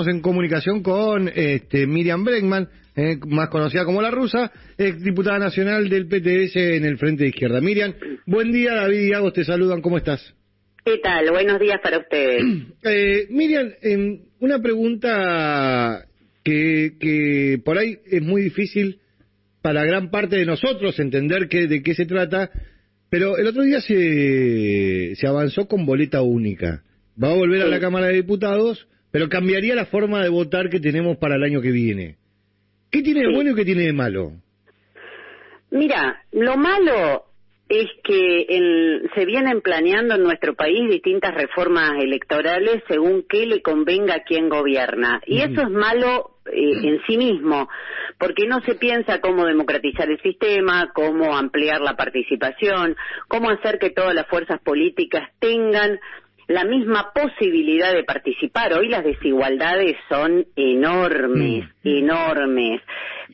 Estamos en comunicación con Miriam Bregman, más conocida como La Rusa, ex diputada nacional del PTS en el Frente de Izquierda. Miriam, buen día, David y Agos te saludan, ¿cómo estás? ¿Qué tal? Buenos días para ustedes. Miriam, una pregunta que por ahí es muy difícil para gran parte de nosotros entender de qué se trata, pero el otro día se avanzó con boleta única. Va a volver a la Cámara de Diputados, pero cambiaría la forma de votar que tenemos para el año que viene. ¿Qué tiene de bueno y qué tiene de malo? Mira, lo malo es que se vienen planeando en nuestro país distintas reformas electorales según qué le convenga a quien gobierna. Y eso es malo en sí mismo, porque no se piensa cómo democratizar el sistema, cómo ampliar la participación, cómo hacer que todas las fuerzas políticas tengan la misma posibilidad de participar. Hoy las desigualdades son enormes, enormes.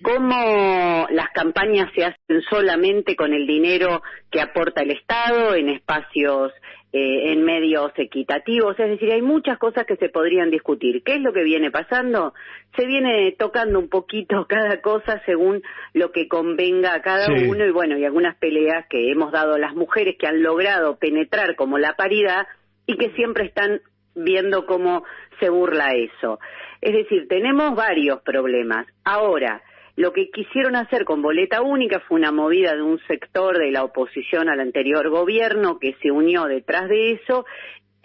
Cómo las campañas se hacen solamente con el dinero que aporta el Estado en espacios, en medios equitativos. Es decir, hay muchas cosas que se podrían discutir. ¿Qué es lo que viene pasando? Se viene tocando un poquito cada cosa según lo que convenga a cada uno, y bueno, y algunas peleas que hemos dado las mujeres que han logrado penetrar como la paridad, y que siempre están viendo cómo se burla eso. Es decir, tenemos varios problemas. Ahora, lo que quisieron hacer con boleta única fue una movida de un sector de la oposición al anterior gobierno que se unió detrás de eso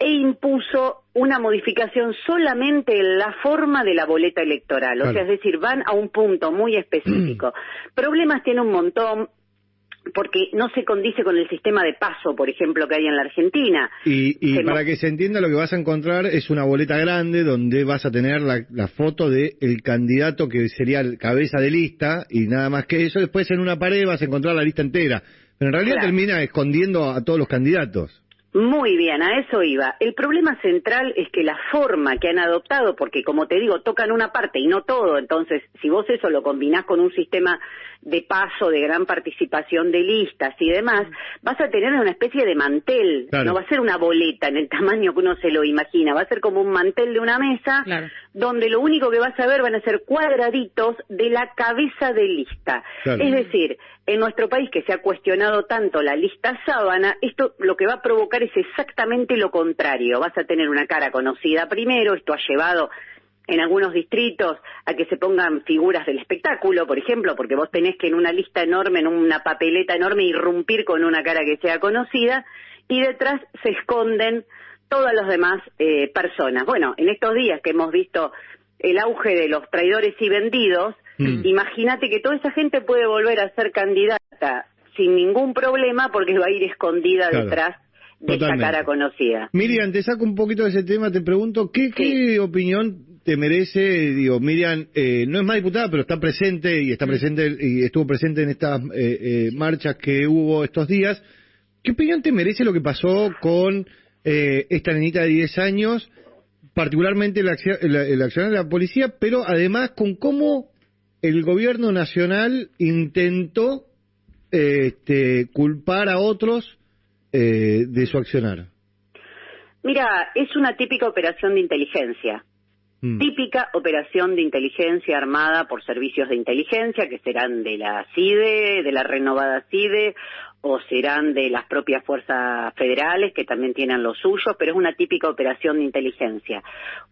e impuso una modificación solamente en la forma de la boleta electoral. O sea, es decir, van a un punto muy específico. Problemas tiene un montón, porque no se condice con el sistema de paso, por ejemplo, que hay en la Argentina. Y para que se entienda, lo que vas a encontrar es una boleta grande donde vas a tener la foto del candidato que sería el cabeza de lista, y nada más que eso. Después en una pared vas a encontrar la lista entera, pero en realidad termina escondiendo a todos los candidatos. Muy bien, a eso iba. El problema central es que la forma que han adoptado, porque como te digo, tocan una parte y no todo, entonces si vos eso lo combinás con un sistema de paso, de gran participación de listas y demás, vas a tener una especie de mantel, no va a ser una boleta en el tamaño que uno se lo imagina, va a ser como un mantel de una mesa, donde lo único que vas a ver van a ser cuadraditos de la cabeza de lista. Es decir, en nuestro país, que se ha cuestionado tanto la lista sábana, esto lo que va a provocar es exactamente lo contrario. Vas a tener una cara conocida primero, esto ha llevado en algunos distritos a que se pongan figuras del espectáculo, por ejemplo, porque vos tenés que en una lista enorme, en una papeleta enorme, irrumpir con una cara que sea conocida, y detrás se esconden todas las demás personas. Bueno, en estos días que hemos visto el auge de los traidores y vendidos, imagínate que toda esa gente puede volver a ser candidata sin ningún problema porque va a ir escondida detrás de esta cara conocida. Miriam, te saco un poquito de ese tema, te pregunto, ¿qué opinión te merece? Digo, Miriam no es más diputada, pero está presente y estuvo presente en estas marchas que hubo estos días. ¿Qué opinión te merece lo que pasó con esta nenita de 10 años, particularmente el accionar de la policía, pero además con cómo el gobierno nacional intentó culpar a otros de su accionar? Mira, es una típica operación de inteligencia. Típica operación de inteligencia armada por servicios de inteligencia, que serán de la CIDE, de la renovada CIDE, o serán de las propias fuerzas federales, que también tienen los suyos, pero es una típica operación de inteligencia.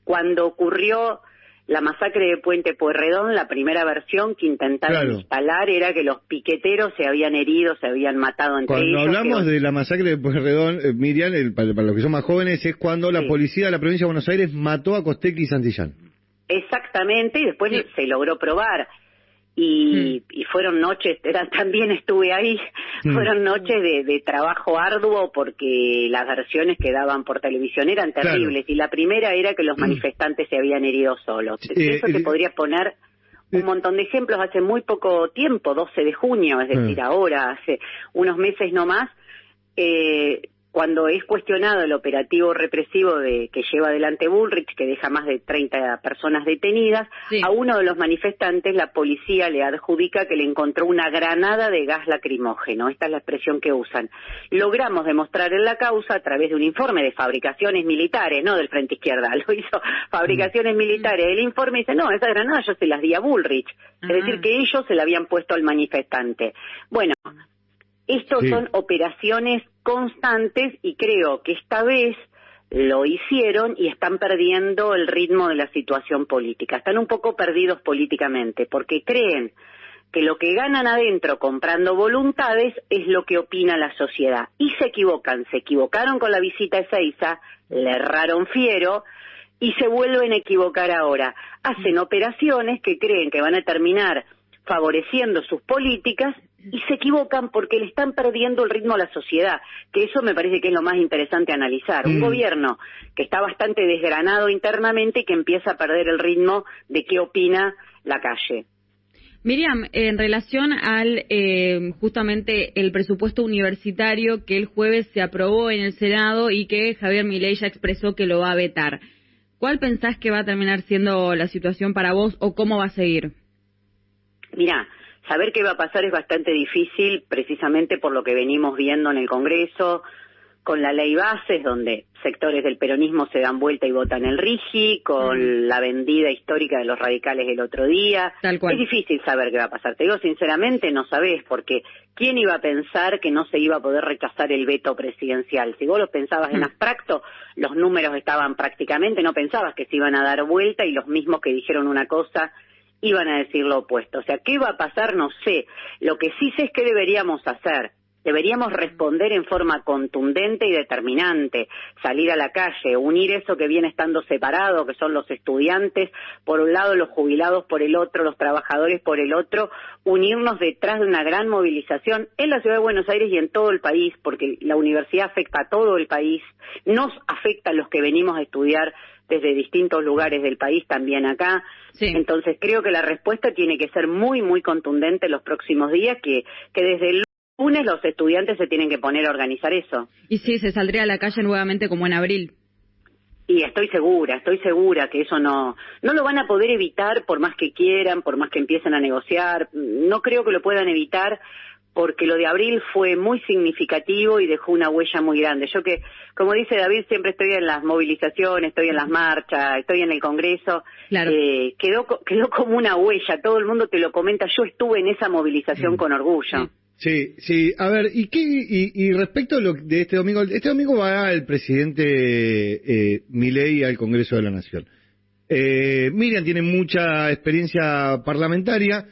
Cuando ocurrió la masacre de Puente Pueyrredón, la primera versión que intentaron instalar era que los piqueteros se habían herido, se habían matado entre ellos. Cuando hablamos de la masacre de Pueyrredón, Miriam, para los que son más jóvenes, es cuando la policía de la provincia de Buenos Aires mató a Costecchi y Santillán. Exactamente, y después se logró probar. Y fueron noches, también estuve ahí, fueron noches de trabajo arduo porque las versiones que daban por televisión eran terribles, y la primera era que los manifestantes se habían herido solos. Eso te podría poner un montón de ejemplos. Hace muy poco tiempo, 12 de junio, es decir, ahora, hace unos meses no más, cuando es cuestionado el operativo represivo que lleva adelante Bullrich, que deja más de 30 personas detenidas, sí, a uno de los manifestantes la policía le adjudica que le encontró una granada de gas lacrimógeno. Esta es la expresión que usan. Logramos demostrar en la causa a través de un informe de fabricaciones militares, no del Frente Izquierda, lo hizo fabricaciones militares. El informe dice, no, esa granada yo se las di a Bullrich. Es decir, que ellos se la habían puesto al manifestante. Bueno, estos son operaciones constantes y creo que esta vez lo hicieron y están perdiendo el ritmo de la situación política. Están un poco perdidos políticamente porque creen que lo que ganan adentro comprando voluntades es lo que opina la sociedad. Y se equivocaron con la visita a Ezeiza, le erraron fiero y se vuelven a equivocar ahora. Hacen operaciones que creen que van a terminar favoreciendo sus políticas y se equivocan porque le están perdiendo el ritmo a la sociedad, que eso me parece que es lo más interesante a analizar. Un gobierno que está bastante desgranado internamente y que empieza a perder el ritmo de qué opina la calle. Miriam, en relación al justamente el presupuesto universitario que el jueves se aprobó en el Senado y que Javier Milei ya expresó que lo va a vetar, ¿cuál pensás que va a terminar siendo la situación para vos o cómo va a seguir? Mirá, saber qué va a pasar es bastante difícil, precisamente por lo que venimos viendo en el Congreso, con la ley bases, donde sectores del peronismo se dan vuelta y votan el RIGI, con la vendida histórica de los radicales el otro día. Tal cual. Es difícil saber qué va a pasar. Te digo sinceramente, no sabés, porque ¿quién iba a pensar que no se iba a poder rechazar el veto presidencial? Si vos lo pensabas en abstracto, los números estaban prácticamente, no pensabas que se iban a dar vuelta y los mismos que dijeron una cosa iban a decir lo opuesto. O sea, ¿qué va a pasar? No sé. Lo que sí sé es qué deberíamos hacer. Deberíamos responder en forma contundente y determinante, salir a la calle, unir eso que viene estando separado, que son los estudiantes, por un lado los jubilados por el otro, los trabajadores por el otro, unirnos detrás de una gran movilización en la Ciudad de Buenos Aires y en todo el país, porque la universidad afecta a todo el país, nos afecta a los que venimos a estudiar desde distintos lugares del país, también acá. Sí. Entonces creo que la respuesta tiene que ser muy, muy contundente en los próximos días, que desde el lunes los estudiantes se tienen que poner a organizar eso. Y sí, se saldría a la calle nuevamente como en abril. Y estoy segura que eso no lo van a poder evitar por más que quieran, por más que empiecen a negociar. No creo que lo puedan evitar porque lo de abril fue muy significativo y dejó una huella muy grande. Yo que, como dice David, siempre estoy en las movilizaciones, estoy en las marchas, estoy en el Congreso. Claro. Quedó como una huella, todo el mundo te lo comenta. Yo estuve en esa movilización con orgullo. Sí. A ver, y respecto a lo de este domingo va el presidente Milei al Congreso de la Nación. Miriam tiene mucha experiencia parlamentaria,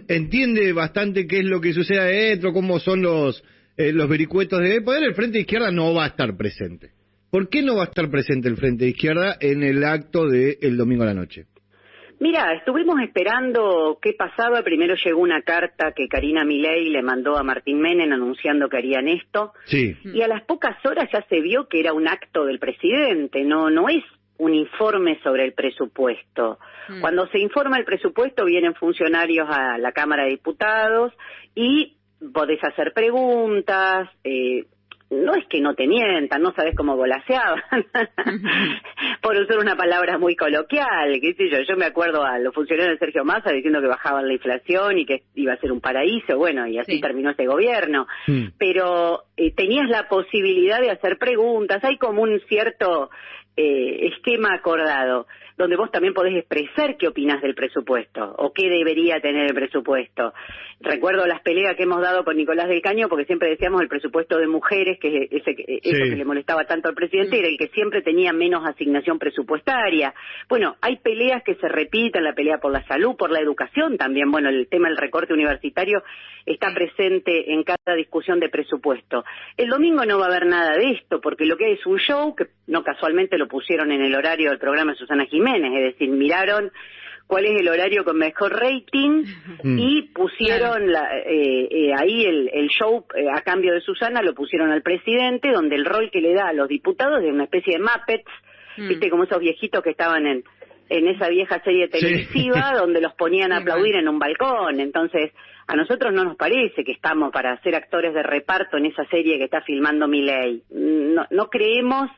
entiende bastante qué es lo que sucede adentro, cómo son los vericuetos de poder. El Frente de Izquierda no va a estar presente. ¿Por qué no va a estar presente el Frente de Izquierda en el acto del domingo a la noche? Mira, estuvimos esperando qué pasaba. Primero llegó una carta que Karina Milei le mandó a Martín Menem anunciando que harían esto. Sí. Y a las pocas horas ya se vio que era un acto del presidente, no es un informe sobre el presupuesto. Cuando se informa el presupuesto vienen funcionarios a la Cámara de Diputados y podés hacer preguntas, no es que no te mientan, no sabes cómo volaseaban, por usar una palabra muy coloquial, qué sé yo me acuerdo a los funcionarios de Sergio Massa diciendo que bajaban la inflación y que iba a ser un paraíso, bueno, y así terminó este gobierno, pero tenías la posibilidad de hacer preguntas, hay como un cierto esquema acordado, donde vos también podés expresar qué opinás del presupuesto o qué debería tener el presupuesto. Recuerdo las peleas que hemos dado con Nicolás del Caño porque siempre decíamos el presupuesto de mujeres, que eso que le molestaba tanto al presidente, era el que siempre tenía menos asignación presupuestaria. Bueno, hay peleas que se repiten, la pelea por la salud, por la educación también. Bueno, el tema del recorte universitario está presente en cada discusión de presupuesto. El domingo no va a haber nada de esto porque lo que hay es un show que no casualmente lo pusieron en el horario del programa de Susana Jiménez, es decir, miraron cuál es el horario con mejor rating y pusieron ahí el show a cambio de Susana, lo pusieron al presidente, donde el rol que le da a los diputados es una especie de Muppets, viste, como esos viejitos que estaban en esa vieja serie televisiva donde los ponían a aplaudir en un balcón. Entonces, a nosotros no nos parece que estamos para ser actores de reparto en esa serie que está filmando Milei. No creemos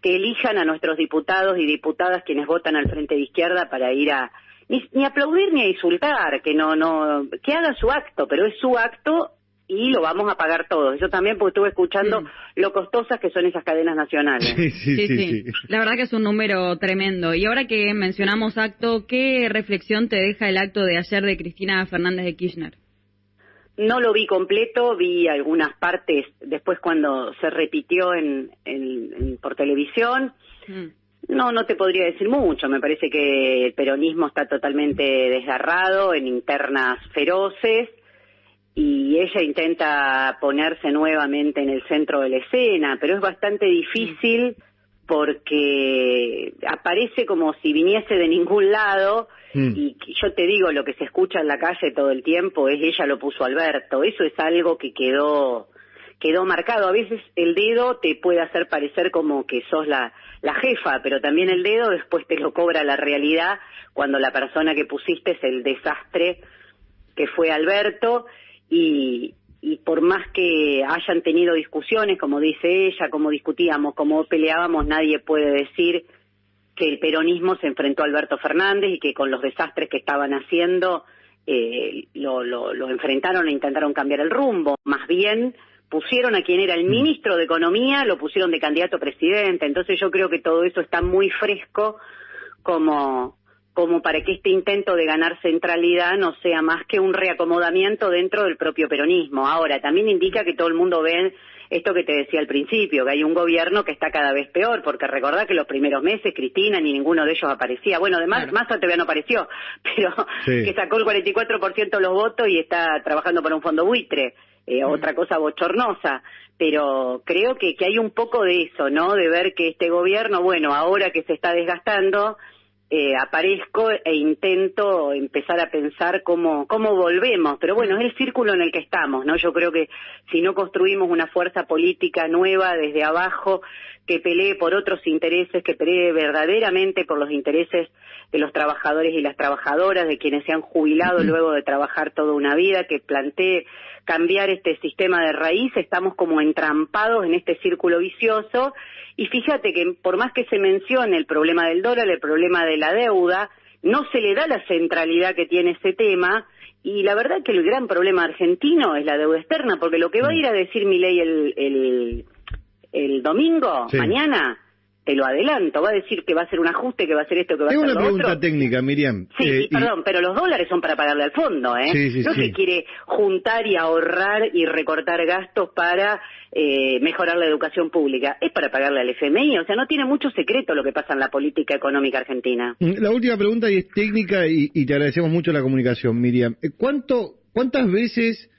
que elijan a nuestros diputados y diputadas quienes votan al Frente de Izquierda para ir a ni aplaudir ni a insultar, que que haga su acto, pero es su acto y lo vamos a pagar todos. Yo también, porque estuve escuchando lo costosas que son esas cadenas nacionales. Sí. La verdad que es un número tremendo. Y ahora que mencionamos acto, ¿qué reflexión te deja el acto de ayer de Cristina Fernández de Kirchner? No lo vi completo, vi algunas partes después cuando se repitió por televisión. No te podría decir mucho. Me parece que el peronismo está totalmente desgarrado en internas feroces. Y ella intenta ponerse nuevamente en el centro de la escena, pero es bastante difícil porque aparece como si viniese de ningún lado, y yo te digo, lo que se escucha en la calle todo el tiempo es ella lo puso Alberto. Eso es algo que quedó marcado. A veces el dedo te puede hacer parecer como que sos la jefa, pero también el dedo después te lo cobra la realidad cuando la persona que pusiste es el desastre que fue Alberto. Y por más que hayan tenido discusiones, como dice ella, como discutíamos, como peleábamos, nadie puede decir que el peronismo se enfrentó a Alberto Fernández y que con los desastres que estaban haciendo lo enfrentaron e intentaron cambiar el rumbo. Más bien pusieron a quien era el ministro de Economía, lo pusieron de candidato a presidente. Entonces yo creo que todo eso está muy fresco como para que este intento de ganar centralidad no sea más que un reacomodamiento dentro del propio peronismo. Ahora, también indica que todo el mundo ve esto que te decía al principio, que hay un gobierno que está cada vez peor, porque recordá que los primeros meses Cristina ni ninguno de ellos aparecía. Bueno, además, Massa todavía no apareció, pero que sacó el 44% de los votos y está trabajando para un fondo buitre, otra cosa bochornosa. Pero creo que hay un poco de eso, ¿no? De ver que este gobierno, bueno, ahora que se está desgastando, aparezco e intento empezar a pensar cómo volvemos, pero bueno, es el círculo en el que estamos, ¿no? Yo creo que si no construimos una fuerza política nueva desde abajo que pelee por otros intereses, que pelee verdaderamente por los intereses de los trabajadores y las trabajadoras, de quienes se han jubilado luego de trabajar toda una vida, que plantee cambiar este sistema de raíz, estamos como entrampados en este círculo vicioso. Y fíjate que por más que se mencione el problema del dólar, el problema de la deuda, no se le da la centralidad que tiene ese tema, y la verdad que el gran problema argentino es la deuda externa, porque lo que va a ir a decir Milei el domingo, mañana, te lo adelanto, va a decir que va a ser un ajuste, que va a ser esto, que va a ser lo otro. Tengo una pregunta técnica, Miriam. Sí, perdón, pero los dólares son para pagarle al fondo, ¿eh? No se quiere juntar y ahorrar y recortar gastos para mejorar la educación pública, es para pagarle al FMI, o sea, no tiene mucho secreto lo que pasa en la política económica argentina. La última pregunta y es técnica y te agradecemos mucho la comunicación, Miriam. ¿Cuántas veces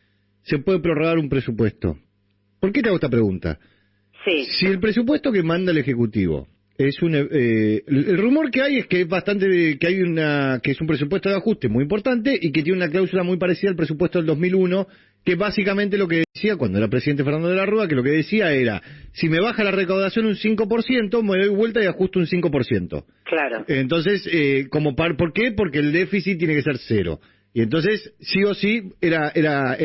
se puede prorrogar un presupuesto? ¿Por qué te hago esta pregunta? Sí. Si el presupuesto que manda el Ejecutivo es el rumor que hay es que es que es un presupuesto de ajuste muy importante y que tiene una cláusula muy parecida al presupuesto del 2001, que básicamente lo que decía cuando era presidente Fernando de la Rúa, que lo que decía era, si me baja la recaudación un 5%, me doy vuelta y ajusto un 5%. Claro. Entonces, ¿por qué? Porque el déficit tiene que ser cero. Y entonces, sí o sí, era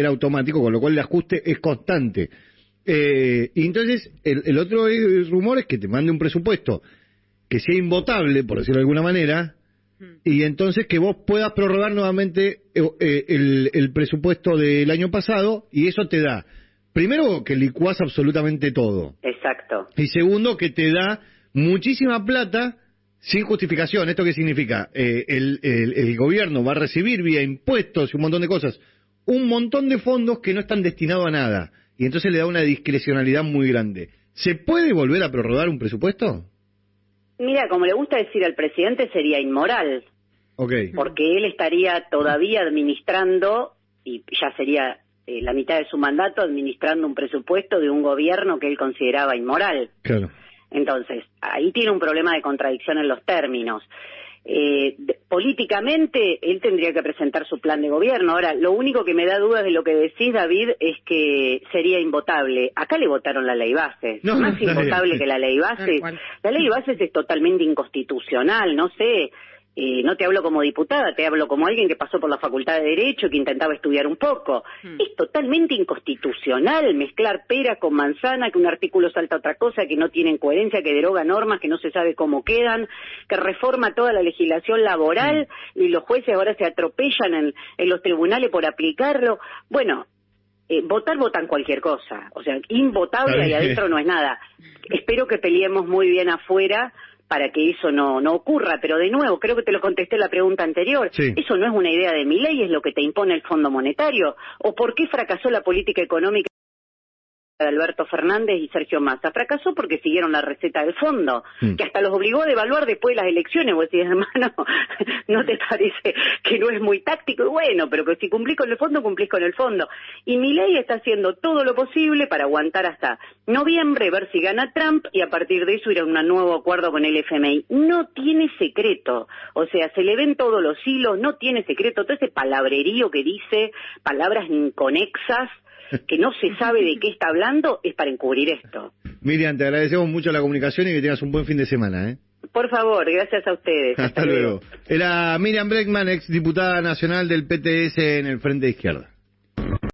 automático, con lo cual el ajuste es constante. Y entonces el otro rumor es que te mande un presupuesto que sea invotable, por decirlo de alguna manera, y entonces que vos puedas prorrogar nuevamente el presupuesto del año pasado, y eso te da, primero, que licuás absolutamente todo. Exacto. Y segundo, que te da muchísima plata sin justificación. ¿Esto qué significa? El gobierno va a recibir vía impuestos y un montón de cosas, un montón de fondos que no están destinados a nada. Y entonces le da una discrecionalidad muy grande. ¿Se puede volver a prorrogar un presupuesto? Mira, como le gusta decir al presidente, sería inmoral. Okay. Porque él estaría todavía administrando, y ya sería la mitad de su mandato, administrando un presupuesto de un gobierno que él consideraba inmoral. Claro. Entonces, ahí tiene un problema de contradicción en los términos. Políticamente él tendría que presentar su plan de gobierno. Ahora, lo único que me da dudas de lo que decís, David, es que sería invotable. Acá le votaron la ley Bases, más invotable que la ley Bases. La ley Bases es totalmente inconstitucional, no sé, No te hablo como diputada, te hablo como alguien que pasó por la Facultad de Derecho, que intentaba estudiar un poco. Es totalmente inconstitucional mezclar pera con manzana, que un artículo salta a otra cosa, que no tienen coherencia, que deroga normas, que no se sabe cómo quedan, que reforma toda la legislación laboral y los jueces ahora se atropellan en los tribunales por aplicarlo. Bueno, votan cualquier cosa, o sea, invotable y adentro no es nada. Espero que peleemos muy bien afuera para que eso no ocurra, pero de nuevo, creo que te lo contesté en la pregunta anterior, eso no es una idea de Milei, es lo que te impone el Fondo Monetario, o por qué fracasó la política económica de Alberto Fernández y Sergio Massa. Fracasó porque siguieron la receta del fondo, que hasta los obligó a devaluar después de las elecciones. Vos decís, hermano, ¿no te parece que no es muy táctico? Y bueno, pero que si cumplís con el fondo, cumplís con el fondo. Y Milei está haciendo todo lo posible para aguantar hasta noviembre, ver si gana Trump, y a partir de eso ir a un nuevo acuerdo con el FMI. No tiene secreto, o sea, se le ven todos los hilos, no tiene secreto, todo ese palabrerío que dice, palabras inconexas, que no se sabe de qué está hablando, es para encubrir esto. Miriam, te agradecemos mucho la comunicación y que tengas un buen fin de semana, ¿eh? Por favor, gracias a ustedes. Hasta luego. Era Miriam Bregman, ex diputada nacional del PTS en el Frente de Izquierda.